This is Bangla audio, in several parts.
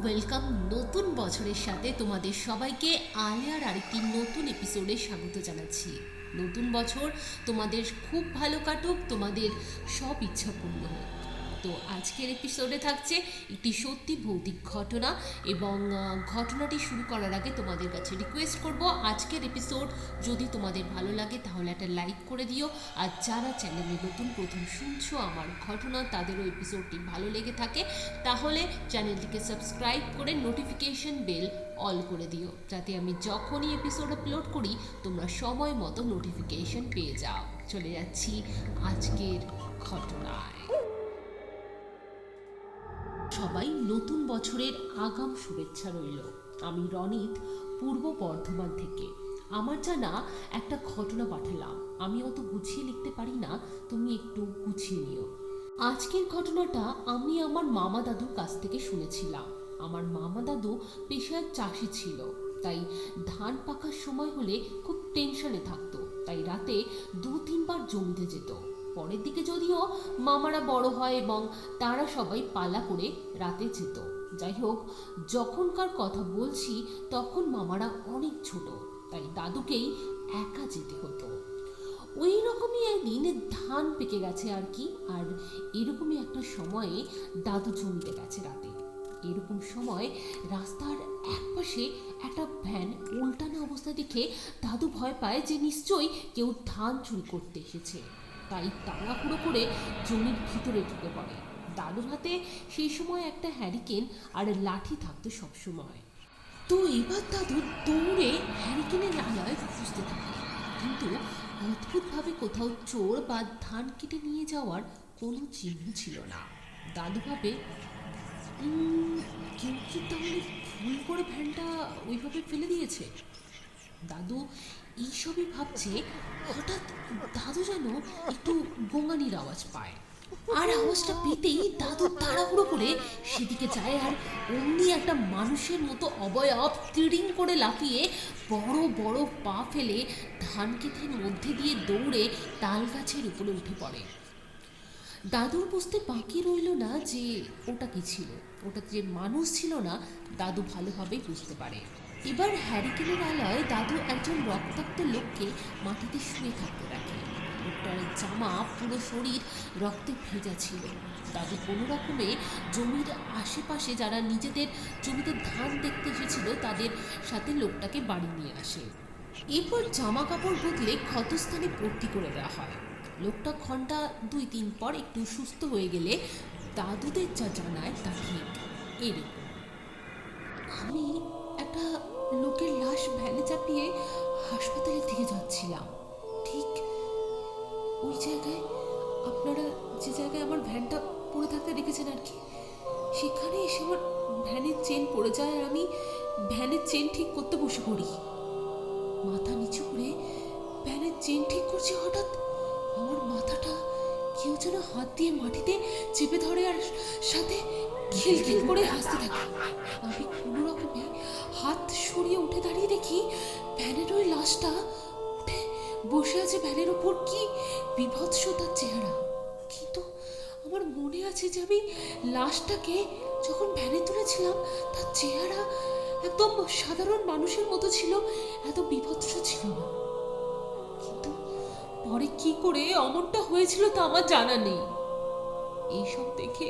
ওয়েলকাম নতুন বছরের সাথে তোমাদের সবাইকে আলিয়ার আরেকটি নতুন এপিসোডে স্বাগত জানাচ্ছি। নতুন বছর তোমাদের খুব ভালো কাটুক, তোমাদের সব ইচ্ছা পূর্ণ হোক। তো আজকের এপিসোডে থাকছে একটি সত্যি ভৌতিক ঘটনা এবং ঘটনাটি শুরু করার আগে তোমাদের কাছে রিকোয়েস্ট করব, আজকের এপিসোড যদি তোমাদের ভালো লাগে তাহলে একটা লাইক করে দিও। আর যারা চ্যানেলে নতুন প্রথম শুনছো আমার ঘটনা, তাদেরও এপিসোডটি ভালো লেগে থাকে তাহলে চ্যানেলটিকে সাবস্ক্রাইব করে নোটিফিকেশন বেল অল করে দিও, যাতে আমি যখনই এপিসোড আপলোড করি তোমরা সময় মতো নোটিফিকেশন পেয়ে যাও। চলে যাচ্ছি আজকের ঘটনায়। সবাই নতুন বছরের আগাম শুভেচ্ছা রইল। আমি রনিত, পূর্ব বর্ধমান থেকে। আমার জানা একটা ঘটনা পাঠালাম। আমি অত গুছিয়ে লিখতে পারি না, তুমি একটু গুছিয়ে নিও। আজকের ঘটনাটা আমি আমার মামা দাদুর কাছ থেকে শুনেছিলাম। আমার মামা দাদু পেশায় চাষি ছিল, তাই ধান পাকার সময় হলে খুব টেনশনে থাকতো। তাই রাতে 2-3 বার জমিতে যেত। পরের দিকে যদিও মামারা বড় হয় এবং তারা সবাই পালা করে রাতে যেত। যাই হোক, যখনকার কথা বলছি তখন মামারা অনেক ছোট, তাই দাদুকেই একা যেতে হতো। ওই রকমই একদিন ধান পেকে গেছে আর কি, আর এরকমই একটা সময়ে দাদু জমিতে গেছে রাতে। এরকম সময় রাস্তার একপাশে একটা ভ্যান উল্টানো অবস্থা দেখে দাদু ভয় পায় যে নিশ্চয়ই কেউ ধান চুরি করতে এসেছে। তাই তাড়াহুড়ো করে জমির ভিতরে ঢুকে পড়ে। দাদুর হাতে সেই সময় একটা হ্যারিকেন আর লাঠি থাকতো সবসময়। তো এবার দাদু দৌড়ে হ্যারিকেনের আলোয় খুঁজতে থাকে, কিন্তু অদ্ভুতভাবে কোথাও চোর বা ধান কেটে নিয়ে যাওয়ার কোনো চিহ্ন ছিল না। দাদু ভাবে, কেউ কি তাহলে ভুল করে ভ্যানটা ওইভাবে ফেলে দিয়েছে। দাদু এইসবই ভাবছে, হঠাৎ দাদু যেন একটু গোঙানির আওয়াজ পায়। আর আওয়াজটা পেতেই দাদু তাড়াহুড়ো করে সেদিকে যায়, আর অমনি একটা মানুষের মতো অবয়ব তিড়িং করে লাফিয়ে বড় বড় পা ফেলে ধান ক্ষেতের মধ্যে দিয়ে দৌড়ে তাল গাছের উপরে উঠে পড়ে। দাদুর বুঝতে বাকি রইল না যে ওটা কি ছিল। ওটা যে মানুষ ছিল না, দাদু ভালোভাবেই বুঝতে পারে। এবার হ্যারিকেনের আলোয় দাদু একজন রক্তাক্ত লোককে মাটিতে শুয়ে থাকতে দেখে। লোকটার জামা পুরো শরীর রক্তে ভেজা ছিল। দাদু কোনো রকমে জমির আশেপাশে যারা নিজেদের জমিতে ধান দেখতে এসেছিল তাদের সাথে লোকটাকে বাড়ি নিয়ে আসে। এরপর জামা কাপড় বদলে ক্ষতস্থানে ভর্তি করে দেওয়া হয়। লোকটা ঘন্টা 2-3 পর একটু সুস্থ হয়ে গেলে দাদুদের যা জানায় তা ঠিক এরকম। আমি একটা লোকের লাশ ভ্যানে চাপিয়ে হাসপাতালের দিকে যাচ্ছিলাম। ঠিক ওই জায়গায়, আপনারা যে জায়গায় আমার ভ্যানটা পড়ে থাকতে দেখেছেন আর কি, সেখানে এসে আমার ভ্যানের চেন পড়ে যায় আর আমি ভ্যানের চেন ঠিক করতে বসে পড়ি। মাথা নিচু করে ভ্যানের চেন ঠিক করছি, হঠাৎ আমার মাথাটা কেউ যেন হাত দিয়ে মাটিতে চেপে ধরে আর সাথে খিলখিল করে হাসতে থাকে। আমি কোনো রকমে হাত সরিয়ে উঠে দাঁড়িয়ে দেখি ভ্যানের ওই লাশটা উঠে বসে আছে ভ্যানের উপর। কি বিভৎস তার চেহারা! কিন্তু আমার মনে আছে যে আমি লাশটাকে যখন ভ্যানে তুলেছিলাম তার চেহারা একদম সাধারণ মানুষের মতো ছিল, এত বিভৎস ছিল না। কিন্তু পরে কি করে অমনটা হয়েছিল তা আমার জানা নেই। এইসব দেখে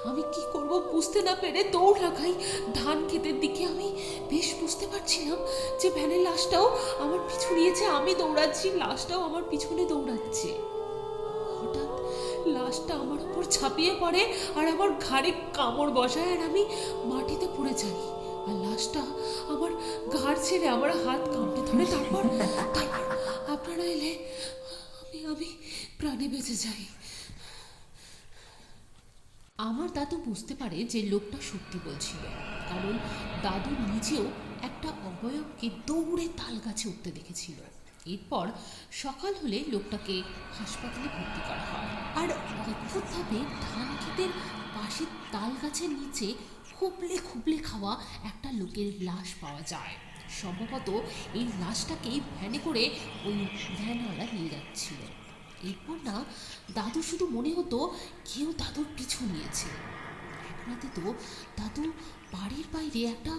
আমি কি করব বুঝতে না পেরে দৌড় লাগাই ধান ক্ষেতের দিকে। আমি বেশ বুঝতে পারছিলাম যে ভ্যানের লাশটাও আমার পিছু নিয়েছে, আমি দৌড়াচ্ছি, লাশটাও আমার পিছনে দৌড়াচ্ছে। হঠাৎ লাশটা আমার উপর ঝাঁপিয়ে পড়ে আর আমার ঘাড়ে কামড় বসায়, আর আমি মাটিতে পড়ে যাই। আর লাশটা আমার ঘাড় ছেড়ে আমার হাত কামড়ে ধরে। তারপর আপনারা এলে আমি প্রাণে বেঁচে যাই। আমার দাদু বুঝতে পারে যে লোকটা সত্যি বলছিল, কারণ দাদু নিজেও একটা অবয়বকে দৌড়ে তাল গাছে উঠতে দেখেছিল। এরপর সকাল হলে লোকটাকে হাসপাতালে ভর্তি করা হয়। আর অদ্ভুতভাবে ধান ক্ষেতের পাশে তাল গাছের নিচে খুবলে খুবলে খাওয়া একটা লোকের লাশ পাওয়া যায়। সম্ভবত এই লাশটাকেই ভ্যানে করে ওই ভ্যানওয়ালা নিয়ে যাচ্ছিল। এরপর না দাদু শুধু মনে হতো কেউ দাদুর পিছু নিয়েছে। রাতে তো দাদু বাড়ির বাইরে একটা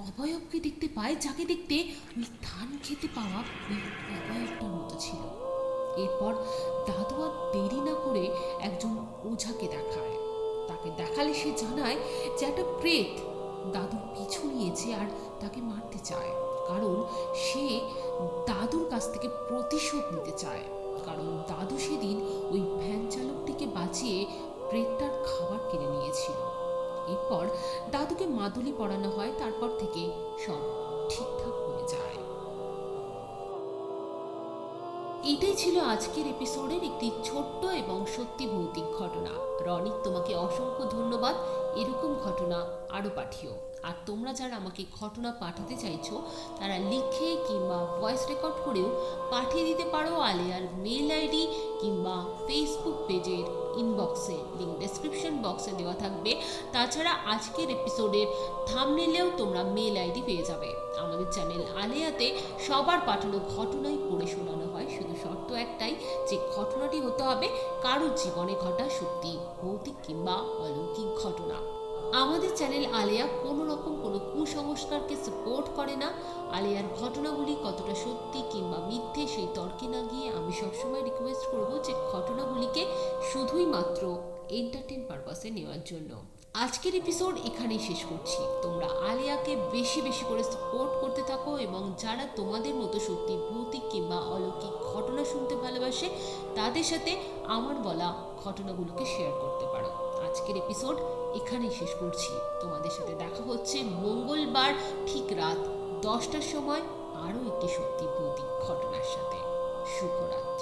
অবয়বকে দেখতে পায়, যাকে দেখতে ওই ধান খেতে পাওয়া ওই অবয়বটার মতো ছিল। এরপর দাদু আর দেরি না করে একজন ওঝাকে দেখায়। তাকে দেখালে সে জানায় যে একটা প্রেত দাদুর পিছু নিয়েছে আর তাকে মারতে চায়, কারণ সে দাদুর কাছ থেকে প্রতিশোধ নিতে চায়। কারণ দাদু সেদিন ওই ভ্যান চালকটিকে বাঁচিয়ে প্রেতটার খাবার কিনে নিয়েছিল। এরপর দাদুকে মাদুলি পরানো হয়, তারপর থেকে সব ঠিকঠাক হয়ে যায়। এটাই ছিল আজকের এপিসোডের একটি ছোট্ট এবং সত্যি ভৌতিক ঘটনা। রনিক, তোমাকে অসংখ্য ধন্যবাদ। এরকম ঘটনা আরও পাঠিও। আর তোমরা যারা আমাকে ঘটনা পাঠাতে চাইছো তারা লিখে কিংবা ভয়েস রেকর্ড করেও পাঠিয়ে দিতে পারো আলেয়ার মেল আইডি কিংবা ফেসবুক পেজের ইনবক্সে, লিঙ্ক ডেসক্রিপশন বক্সে দেওয়া থাকবে। তাছাড়া আজকের এপিসোডের থাম্বনেলেও তোমরা মেল আইডি পেয়ে যাবে। আমাদের চ্যানেল আলেয়াতে সবার পাঠানো ঘটনাই পড়ে শোনানো হয়, শুধু শর্ত একটাই যে ঘটনাটি হতে হবে কারোর জীবনে ঘটা সত্যি ভৌতিক কিংবা অলৌকিক ঘটনা। আমাদের চ্যানেল আলেয়া কোনো রকম কোনো কুসংস্কারকে সাপোর্ট করে না। আলেয়ার ঘটনাগুলি কতটা সত্যি কিংবা মিথ্যে সেই তর্কে না গিয়ে আমি সবসময় রিকোয়েস্ট করব যে ঘটনাগুলিকে শুধুই মাত্র এন্টারটেন পারপাসে নেওয়ার জন্য। আজকের এপিসোড এখানেই শেষ করছি। তোমরা আলেয়াকে বেশি বেশি করে সাপোর্ট করতে থাকো এবং যারা তোমাদের মতো সত্যি ভৌতিক কিংবা অলৌকিক ঘটনা শুনতে ভালোবাসে তাদের সাথে আমার বলা ঘটনাগুলোকে শেয়ার করতে পারো। আজকের এপিসোড এখানেই শেষ করছি। তোমাদের সাথে দেখা হচ্ছে মঙ্গলবার ঠিক রাত 10টার সময় আরও একটি সত্যি ভৌতিক ঘটনার সাথে। শুভরাত্রি।